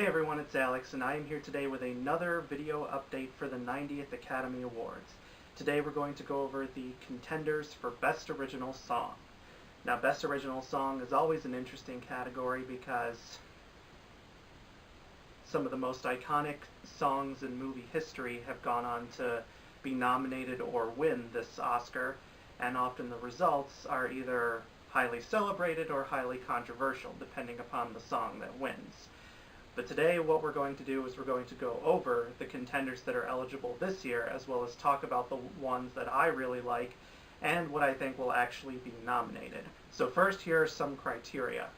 Hey everyone, it's Alex, and I am here today with another video update for the 90th Academy Awards. Today we're going to go over the contenders for Best Original Song. Now, Best Original Song is always an interesting category because some of the most iconic songs in movie history have gone on to be nominated or win this Oscar, and often the results are either highly celebrated or highly controversial, depending upon the song that wins. But today what we're going to do is we're going to go over the contenders that are eligible this year, as well as talk about the ones that I really like and what I think will actually be nominated. So first, here are some criteria.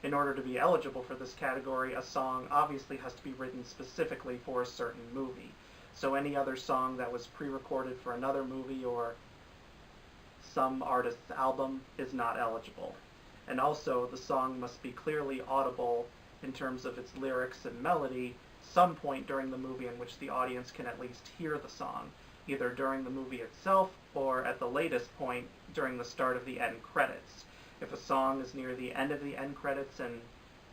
In order to be eligible for this category, a song obviously has to be written specifically for a certain movie. So any other song that was pre-recorded for another movie or some artist's album is not eligible. And also, the song must be clearly audible in terms of its lyrics and melody some point during the movie in which the audience can at least hear the song, either during the movie itself or at the latest point during the start of the end credits. If a song is near the end of the end credits and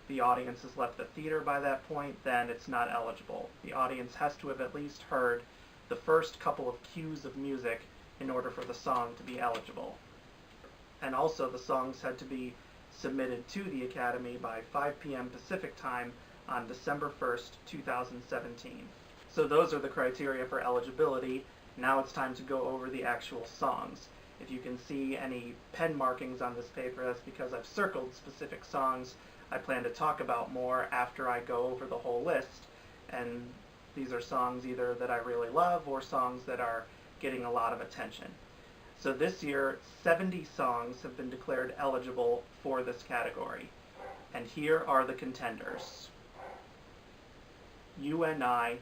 the audience has left the theater by that point, then it's not eligible. The audience has to have at least heard the first couple of cues of music in order for the song to be eligible. And also, the songs had to be submitted to the Academy by 5 p.m. Pacific Time on December 1st, 2017. So those are the criteria for eligibility. Now it's time to go over the actual songs. If you can see any pen markings on this paper, that's because I've circled specific songs I plan to talk about more after I go over the whole list. And these are songs either that I really love or songs that are getting a lot of attention. So this year, 70 songs have been declared eligible for this category. And here are the contenders. You and I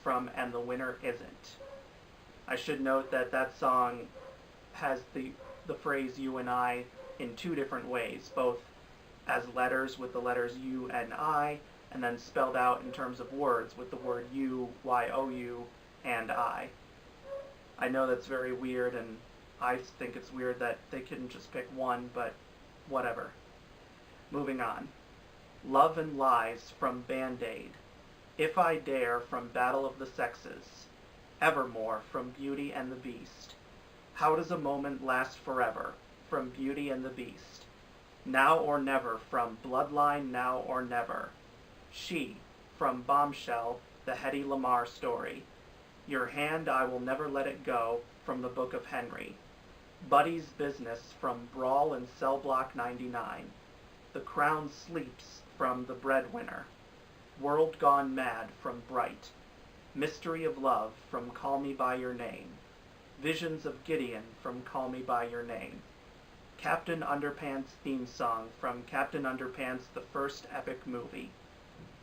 from And the Winner Isn't. I should note that that song has the phrase you and I in two different ways, both as letters with the letters U and I, and then spelled out in terms of words with the word you, Y-O-U, and I. I know that's very weird, and I think it's weird that they couldn't just pick one, but whatever. Moving on. Love and Lies from Band-Aid. If I Dare from Battle of the Sexes. Evermore from Beauty and the Beast. How Does a Moment Last Forever from Beauty and the Beast. Now or Never from Bloodline Now or Never. She from Bombshell, the Hedy Lamarr Story. Your Hand, I Will Never Let It Go from the Book of Henry. Buddy's Business from Brawl in Cell Block 99. The Crown Sleeps from The Breadwinner. World Gone Mad from Bright. Mystery of Love from Call Me By Your Name. Visions of Gideon from Call Me By Your Name. Captain Underpants theme song from Captain Underpants, the First Epic Movie.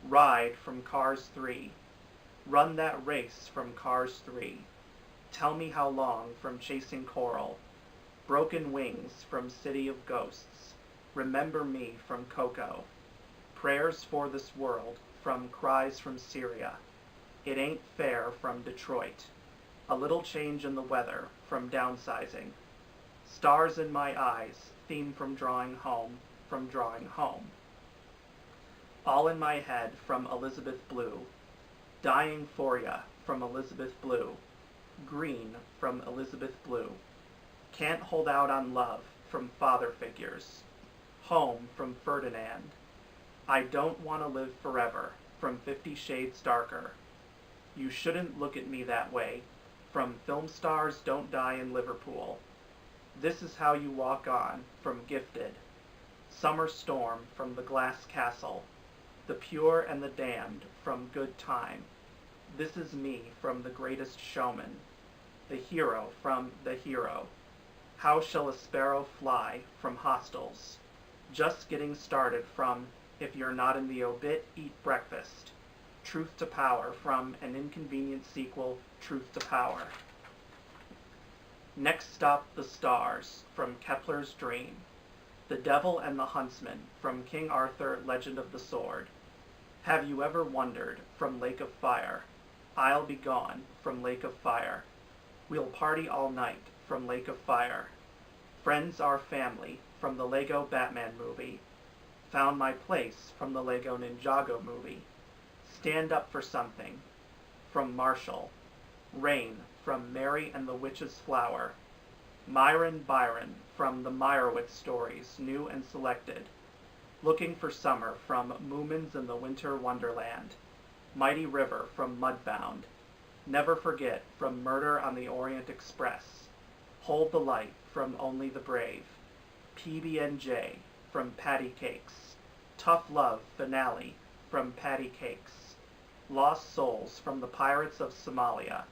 Ride from Cars 3. Run That Race from Cars 3. Tell Me How Long from Chasing Coral. Broken Wings from City of Ghosts. Remember Me from Coco. Prayers for This World from Cries from Syria. It Ain't Fair from Detroit. A Little Change in the Weather from Downsizing. Stars in My Eyes, theme from Drawing Home. All in My Head from Elizabeth Blue. Dying For Ya from Elizabeth Blue. Green from Elizabeth Blue. Can't Hold Out on Love from Father Figures. Home from Ferdinand. I Don't Want to Live Forever from 50 Shades Darker. You Shouldn't Look at Me That Way from Film Stars Don't Die in Liverpool. This Is How You Walk On from Gifted. Summer Storm from The Glass Castle. The Pure and the Damned from Good Time. This Is Me from The Greatest Showman. The Hero from The Hero. How Shall a Sparrow Fly from Hostels. Just Getting Started from If You're Not in the Obit, Eat Breakfast. Truth to Power from An Inconvenient Sequel, Truth to Power. Next Stop the Stars from Kepler's Dream. The Devil and the Huntsman from King Arthur, Legend of the Sword. Have You Ever Wondered from Lake of Fire. I'll Be Gone from Lake of Fire. We'll Party All Night from Lake of Fire. Friends Are Family from the Lego Batman Movie. Found My Place from the Lego Ninjago movie. Stand Up for Something from Marshall. Rain from Mary and the Witch's Flower. Myron Byron from the Meyerowitz Stories, new and selected. Looking for Summer from Moomins in the Winter Wonderland. Mighty River from Mudbound. Never Forget from Murder on the Orient Express. Hold the Light from Only the Brave. PB&J from Patty Cakes. Tough Love Finale from Patty Cakes. Lost Souls from the Pirates of Somalia.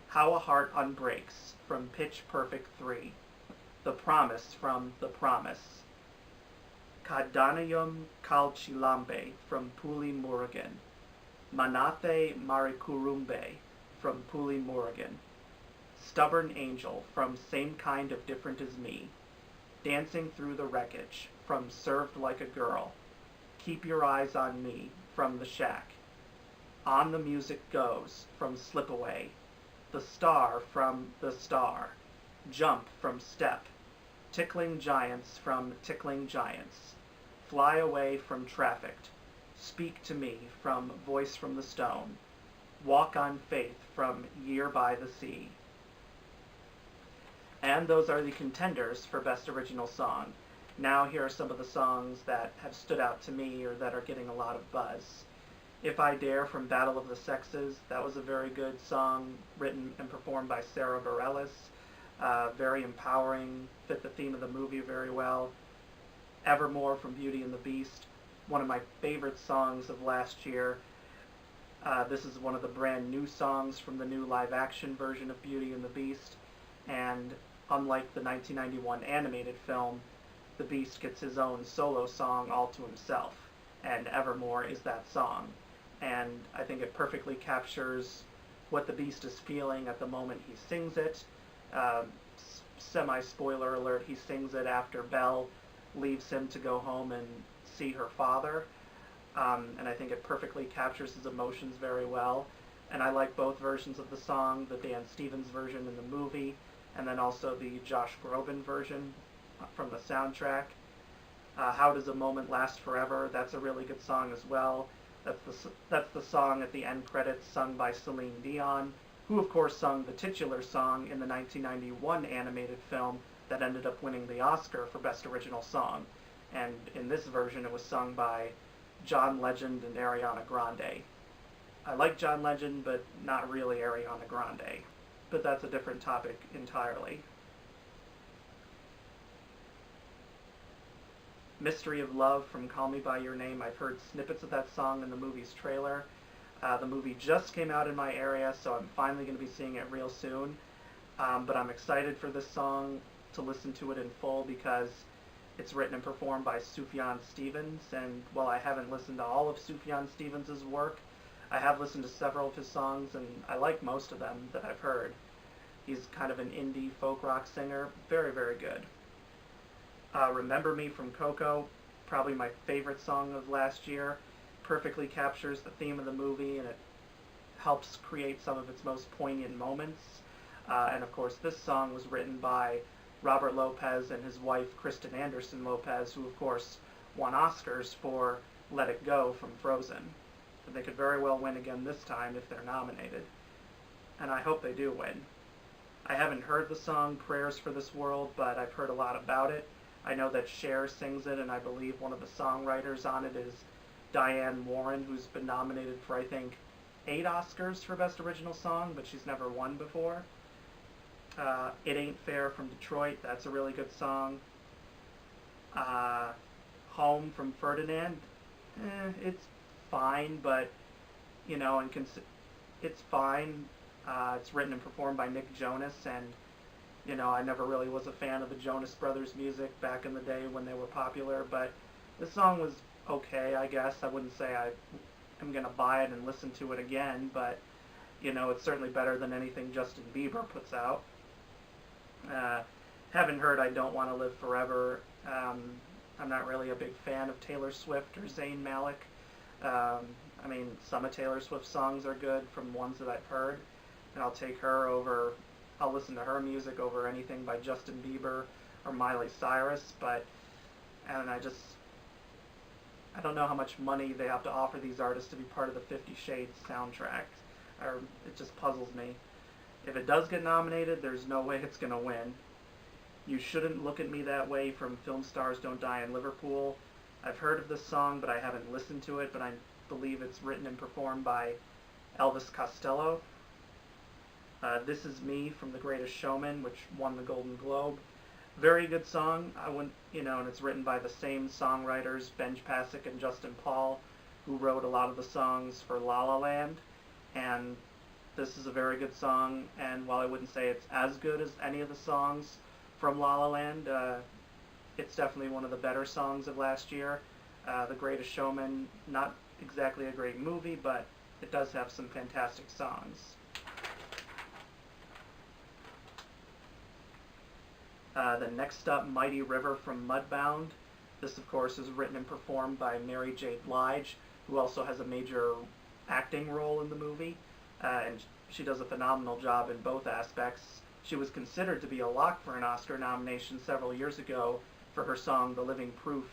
How a Heart Unbreaks from Pitch Perfect 3. The Promise from The Promise. Kadanayum Kalchilambe from Puli Murugan. Manathe Marikurumbe from Puli Murugan. Stubborn Angel from Same Kind of Different as Me. Dancing Through the Wreckage from Served Like a Girl. Keep Your Eyes on Me from The Shack. On the Music Goes from Slipaway. The Star from The Star. Jump from Step. Tickling Giants from Tickling Giants. Fly Away from Trafficked. Speak to Me from Voice from the Stone. Walk on Faith from Year by the Sea. And those are the contenders for Best Original Song. Now here are some of the songs that have stood out to me or that are getting a lot of buzz. If I Dare from Battle of the Sexes, that was a very good song, written and performed by Sarah Bareilles. Very empowering, fit the theme of the movie very well. Evermore from Beauty and the Beast, one of my favorite songs of last year. This is one of the brand new songs from the new live-action version of Beauty and the Beast, and unlike the 1991 animated film, the Beast gets his own solo song all to himself, and Evermore is that song. And I think it perfectly captures what the Beast is feeling at the moment he sings it. Semi-spoiler alert, he sings it after Belle leaves him to go home and see her father. And I think it perfectly captures his emotions very well. And I like both versions of the song, the Dan Stevens version in the movie, and then also the Josh Groban version from the soundtrack. How Does a Moment Last Forever? That's a really good song as well. That's the song at the end credits sung by Celine Dion, who of course sung the titular song in the 1991 animated film that ended up winning the Oscar for Best Original Song. And in this version it was sung by John Legend and Ariana Grande. I like John Legend, but not really Ariana Grande. But that's a different topic entirely. Mystery of Love from Call Me By Your Name. I've heard snippets of that song in the movie's trailer. The movie just came out in my area, so I'm finally going to be seeing it real soon. But I'm excited for this song to listen to it in full because it's written and performed by Sufjan Stevens, and while I haven't listened to all of Sufjan Stevens' work, I have listened to several of his songs, and I like most of them that I've heard. He's kind of an indie folk rock singer. Very, very good. Remember Me from Coco, probably my favorite song of last year. Perfectly captures the theme of the movie, and it helps create some of its most poignant moments. And of course, this song was written by Robert Lopez and his wife Kristen Anderson Lopez, who of course won Oscars for Let It Go from Frozen. And they could very well win again this time if they're nominated. And I hope they do win. I haven't heard the song Prayers for This World, but I've heard a lot about it. I know that Cher sings it, and I believe one of the songwriters on it is Diane Warren, who's been nominated for, I think, 8 Oscars for Best Original Song, but she's never won before. It Ain't Fair from Detroit, that's a really good song. Home from Ferdinand, it's fine, but, you know, it's fine. It's written and performed by Nick Jonas, and, you know, I never really was a fan of the Jonas Brothers music back in the day when they were popular, but this song was okay, I guess. I wouldn't say I'm going to buy it and listen to it again, but, you know, it's certainly better than anything Justin Bieber puts out. Haven't heard I Don't Want to Live Forever. I'm not really a big fan of Taylor Swift or Zayn Malik. I mean, some of Taylor Swift's songs are good from ones that I've heard, and I'll listen to her music over anything by Justin Bieber or Miley Cyrus, but, and I don't know how much money they have to offer these artists to be part of the 50 Shades soundtrack. Or it just puzzles me. If it does get nominated, there's no way it's going to win. You Shouldn't Look at Me That Way from Film Stars Don't Die in Liverpool. I've heard of this song, but I haven't listened to it, but I believe it's written and performed by Elvis Costello. This Is Me from The Greatest Showman, which won the Golden Globe. Very good song. I wouldn't, and it's written by the same songwriters, Benj Pasek and Justin Paul, who wrote a lot of the songs for La La Land. And this is a very good song, and while I wouldn't say it's as good as any of the songs from La La Land, it's definitely one of the better songs of last year. The Greatest Showman, not exactly a great movie, but it does have some fantastic songs. Then next up, Mighty River from Mudbound. This, of course, is written and performed by Mary J. Blige, who also has a major acting role in the movie, and she does a phenomenal job in both aspects. She was considered to be a lock for an Oscar nomination several years ago for her song The Living Proof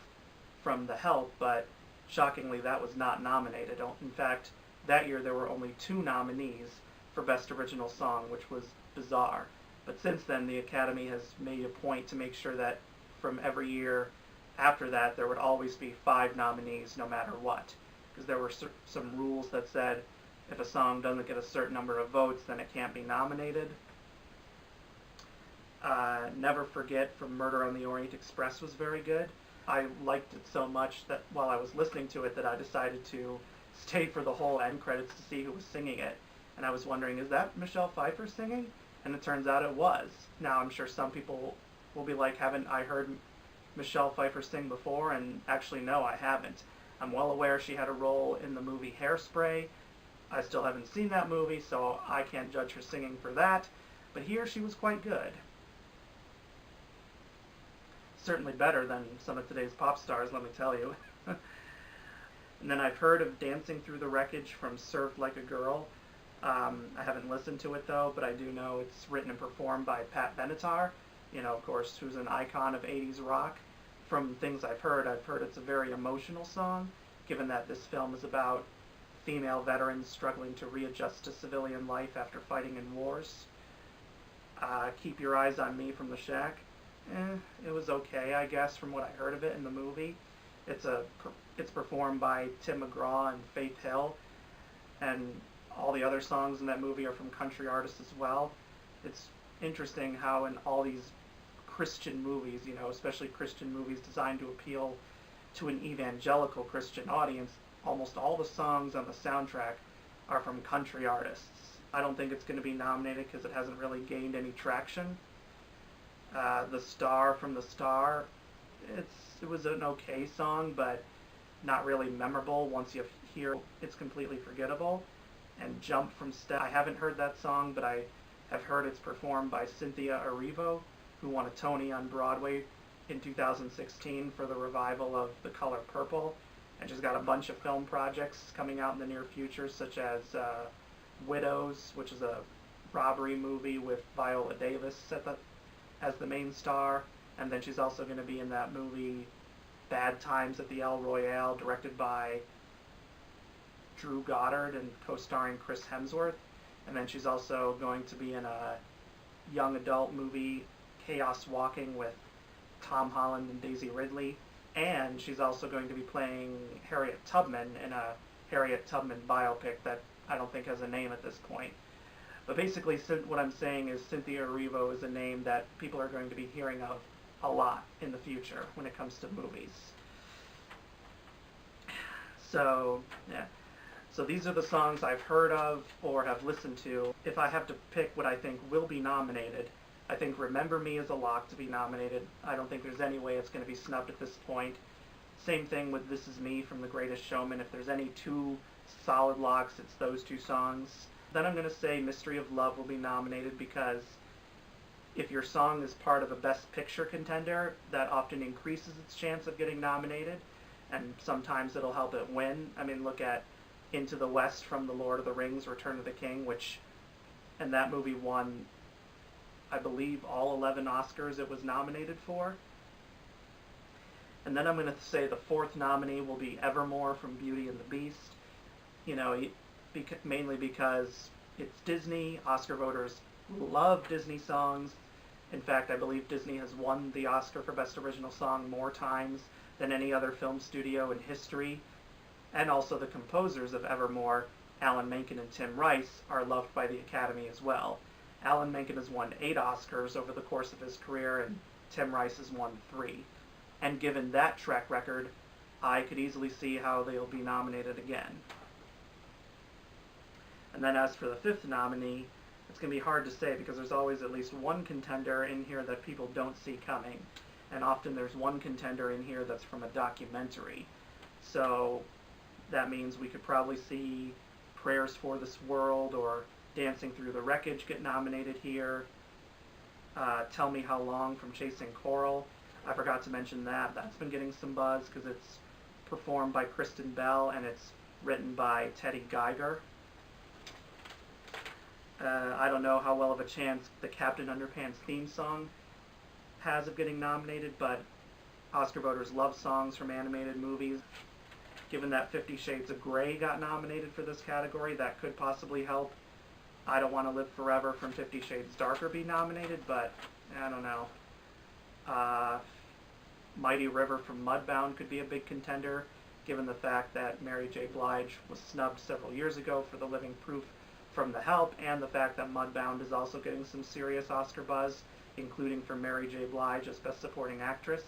from The Help, but shockingly that was not nominated. In fact, that year there were only 2 nominees for Best Original Song, which was bizarre. But since then, the Academy has made a point to make sure that from every year after that, there would always be 5 nominees no matter what. Because there were some rules that said if a song doesn't get a certain number of votes, then it can't be nominated. Never Forget from Murder on the Orient Express was very good. I liked it so much that while I was listening to it that I decided to stay for the whole end credits to see who was singing it. And I was wondering, is that Michelle Pfeiffer singing? And it turns out it was. Now, I'm sure some people will be like, haven't I heard Michelle Pfeiffer sing before? And actually, no, I haven't. I'm well aware she had a role in the movie Hairspray. I still haven't seen that movie, so I can't judge her singing for that. But here, she was quite good. Certainly better than some of today's pop stars, let me tell you. And then I've heard of Dancing Through the Wreckage from Served Like a Girl. I haven't listened to it though, but I do know it's written and performed by Pat Benatar, of course, who's an icon of 80s rock. From things I've heard it's a very emotional song, given that this film is about female veterans struggling to readjust to civilian life after fighting in wars. Keep Your Eyes on Me from The Shack. It was okay, I guess, from what I heard of it in the movie. It's performed by Tim McGraw and Faith Hill, and all the other songs in that movie are from country artists as well. It's interesting how in all these Christian movies, especially Christian movies designed to appeal to an evangelical Christian audience, almost all the songs on the soundtrack are from country artists. I don't think it's going to be nominated because it hasn't really gained any traction. The Star from The Star, it was an okay song, but not really memorable. Once you hear it, it's completely forgettable. And Jump from Step, I haven't heard that song, but I have heard it's performed by Cynthia Erivo, who won a Tony on Broadway in 2016 for the revival of The Color Purple. And she's got a bunch of film projects coming out in the near future, such as Widows, which is a robbery movie with Viola Davis as the main star. And then she's also going to be in that movie Bad Times at the El Royale, directed by Drew Goddard and co-starring Chris Hemsworth. And then she's also going to be in a young adult movie, Chaos Walking, with Tom Holland and Daisy Ridley. And she's also going to be playing Harriet Tubman in a Harriet Tubman biopic that I don't think has a name at this point. But basically, what I'm saying is Cynthia Erivo is a name that people are going to be hearing of a lot in the future when it comes to movies. So, yeah. So these are the songs I've heard of or have listened to. If I have to pick what I think will be nominated, I think Remember Me is a lock to be nominated. I don't think there's any way it's going to be snubbed at this point. Same thing with This Is Me from The Greatest Showman. If there's any 2 solid locks, it's those 2 songs. Then I'm going to say Mystery of Love will be nominated because if your song is part of a Best Picture contender, that often increases its chance of getting nominated, and sometimes it'll help it win. I mean, look at Into the West from The Lord of the Rings, Return of the King, and that movie won, I believe, all 11 Oscars it was nominated for. And then I'm going to say the fourth nominee will be Evermore from Beauty and the Beast. You know, mainly because it's Disney. Oscar voters love Disney songs. In fact, I believe Disney has won the Oscar for Best Original Song more times than any other film studio in history. And also the composers of Evermore, Alan Menken and Tim Rice, are loved by the Academy as well. Alan Menken has won 8 Oscars over the course of his career, and Tim Rice has won 3. And given that track record, I could easily see how they'll be nominated again. And then as for the fifth nominee, it's going to be hard to say because there's always at least one contender in here that people don't see coming. And often there's one contender in here that's from a documentary. So that means we could probably see Prayers for This World or Dancing Through the Wreckage get nominated here. Tell Me How Long from Chasing Coral. I forgot to mention that. That's been getting some buzz because it's performed by Kristen Bell and it's written by Teddy Geiger. I don't know how well of a chance the Captain Underpants theme song has of getting nominated, but Oscar voters love songs from animated movies. Given that 50 Shades of Grey got nominated for this category, that could possibly help I Don't Want to Live Forever from 50 Shades Darker be nominated, but I don't know. Mighty River from Mudbound could be a big contender, given the fact that Mary J. Blige was snubbed several years ago for The Living Proof from The Help, and the fact that Mudbound is also getting some serious Oscar buzz, including for Mary J. Blige as Best Supporting Actress.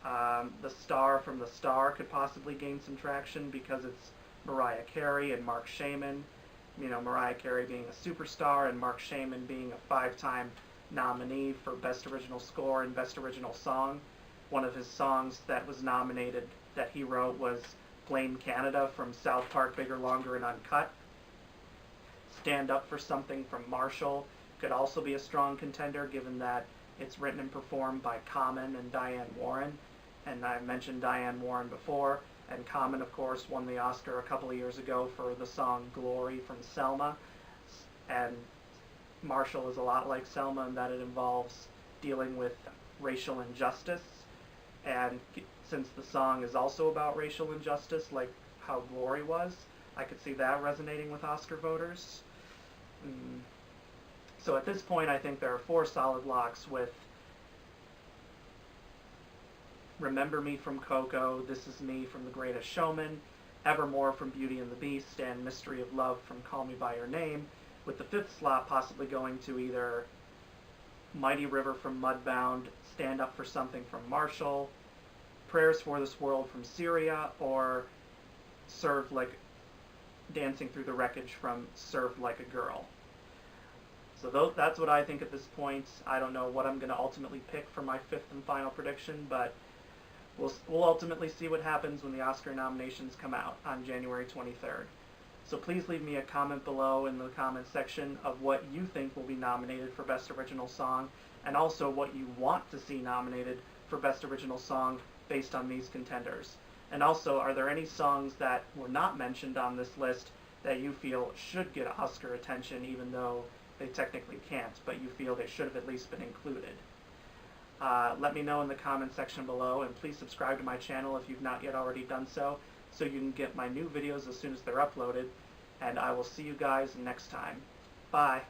The Star from The Star could possibly gain some traction because it's Mariah Carey and Mark Shaiman. You know, Mariah Carey being a superstar and Mark Shaiman being a 5-time nominee for Best Original Score and Best Original Song. One of his songs that was nominated that he wrote was Blame Canada from South Park, Bigger, Longer, and Uncut. Stand Up for Something from Marshall could also be a strong contender given that it's written and performed by Common and Diane Warren. And I've mentioned Diane Warren before, and Common, of course, won the Oscar a couple of years ago for the song Glory from Selma. And Marshall is a lot like Selma in that it involves dealing with racial injustice. And since the song is also about racial injustice, like how Glory was, I could see that resonating with Oscar voters. So at this point, I think there are 4 solid locks with Remember Me from Coco, This Is Me from The Greatest Showman, Evermore from Beauty and the Beast, and Mystery of Love from Call Me By Your Name, with the 5th slot possibly going to either Mighty River from Mudbound, Stand Up for Something from Marshall, Prayers for This World from Syria, or Served Like Dancing Through the Wreckage from Served Like a Girl. So that's what I think at this point. I don't know what I'm going to ultimately pick for my 5th and final prediction, but we'll ultimately see what happens when the Oscar nominations come out on January 23rd. So please leave me a comment below in the comment section of what you think will be nominated for Best Original Song, and also what you want to see nominated for Best Original Song based on these contenders. And also, are there any songs that were not mentioned on this list that you feel should get Oscar attention even though they technically can't, but you feel they should have at least been included? Let me know in the comment section below, and please subscribe to my channel if you've not yet already done so you can get my new videos as soon as they're uploaded, and I will see you guys next time. Bye.